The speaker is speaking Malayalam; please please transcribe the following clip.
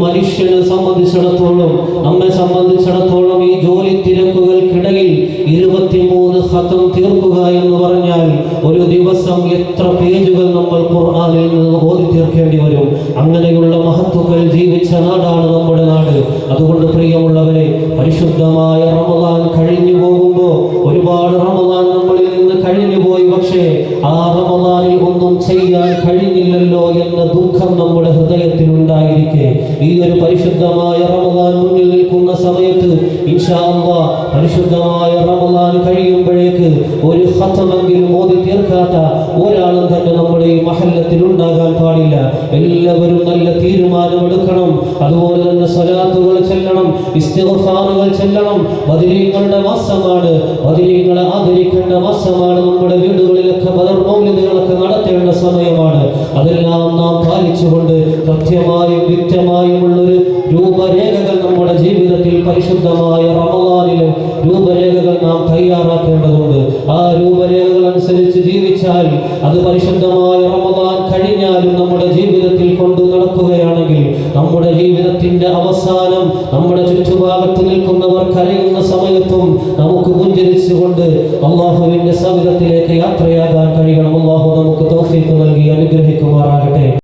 മനുഷ്യനെ സംബന്ധിച്ചിടത്തോളം, നമ്മെ സംബന്ധിച്ചിടത്തോളം ഈ ജോലി തിരക്കുകൾക്കിടയിൽ 23 ഖത്ം തീർക്കുക എന്ന് പറഞ്ഞാൽ ഒരു ദിവസം എത്ര പേജുകൾ നമ്മൾ ഖുർആനിൽ നിന്ന് ഓതി തീർക്കേണ്ടി വരും. അങ്ങനെയുള്ള മഹത്തുക്കൾ ജീവിച്ച നാടാണ് നമ്മുടെ നാട്. അതുകൊണ്ട് പ്രിയമുള്ളവരെ, പരിശുദ്ധമായ റമദാൻ കഴിഞ്ഞു പോകുമ്പോൾ ഒരുപാട് റമദാൻ നമ്മളിൽ നിന്ന് കഴിഞ്ഞു പോയി. പക്ഷേ ആ റമദാനിൽ ഒന്നും ചെയ്യാൻ കഴിഞ്ഞില്ലല്ലോ എന്ന ദുഃഖം നമ്മുടെ ഹൃദയത്തിൽ ഉണ്ടായിരിക്കെ, ഈ ഒരു പരിശുദ്ധമായ റമദാൻ മുന്നിൽ നിൽക്കുന്ന സമയത്ത് ഇൻഷാ അല്ലാഹ് പരിശുദ്ധമായ റമദാൻ കഴിയുമ്പോഴേക്ക് ഒരു ഖത്മെങ്കിലും ഓതി തീർക്കാത്ത ഒരാളും തന്നെ നമ്മുടെ ഈ മഹല്ലത്തിൽ ഉണ്ടാകാൻ പാടില്ല. എല്ലാവരും നല്ല തീരുമാനമെടുക്കണം. അതുപോലെ തന്നെ സ്വലാത്തുകൾ ചെല്ലണം, ഇസ്തിഗ്ഫാറുകൾ ചെല്ലണം. ബദരീങ്ങളുടെ മാസമാണ്, ബദരീങ്ങളെ ആദരിക്കേണ്ട മാസമാണ്. നമ്മുടെ വീടുകളിലൊക്കെ ബദർ മൗലിദുകളൊക്കെ നടത്തേണ്ട സമയമാണ്. അതെല്ലാം നാം പാലിച്ചുകൊണ്ട് കൃത്യമായും വ്യക്തമായുമുള്ളൊരു രൂപരേഖകൾ നമ്മുടെ ജീവിതത്തിൽ പരിശുദ്ധമായ റമദാനിലെ രൂപരേഖകൾ നാം തയ്യാറാക്കേണ്ടതുണ്ട്. ആ രൂപരേഖകൾ അനുസരിച്ച് ജീവിച്ചാൽ അത് പരിശുദ്ധമായ റമദാൻ കഴിഞ്ഞാലും നമ്മുടെ ജീവിതത്തിൽ കൊണ്ടു നടക്കുകയാണെങ്കിൽ നമ്മുടെ ജീവിതത്തിന്റെ അവസാനം നമ്മുടെ ചുറ്റുഭാഗത്ത് നിൽക്കുന്നവർ കരയുന്ന സമയത്തും നമുക്ക് പുഞ്ചിരിച്ചുകൊണ്ട് അള്ളാഹുവിന്റെ സവിധത്തിലേക്ക് യാത്രയാകാൻ കഴിയണം. അള്ളാഹു നമുക്ക് തൗഫീഖ് നൽകി അനുഗ്രഹിക്കുമാറാകട്ടെ.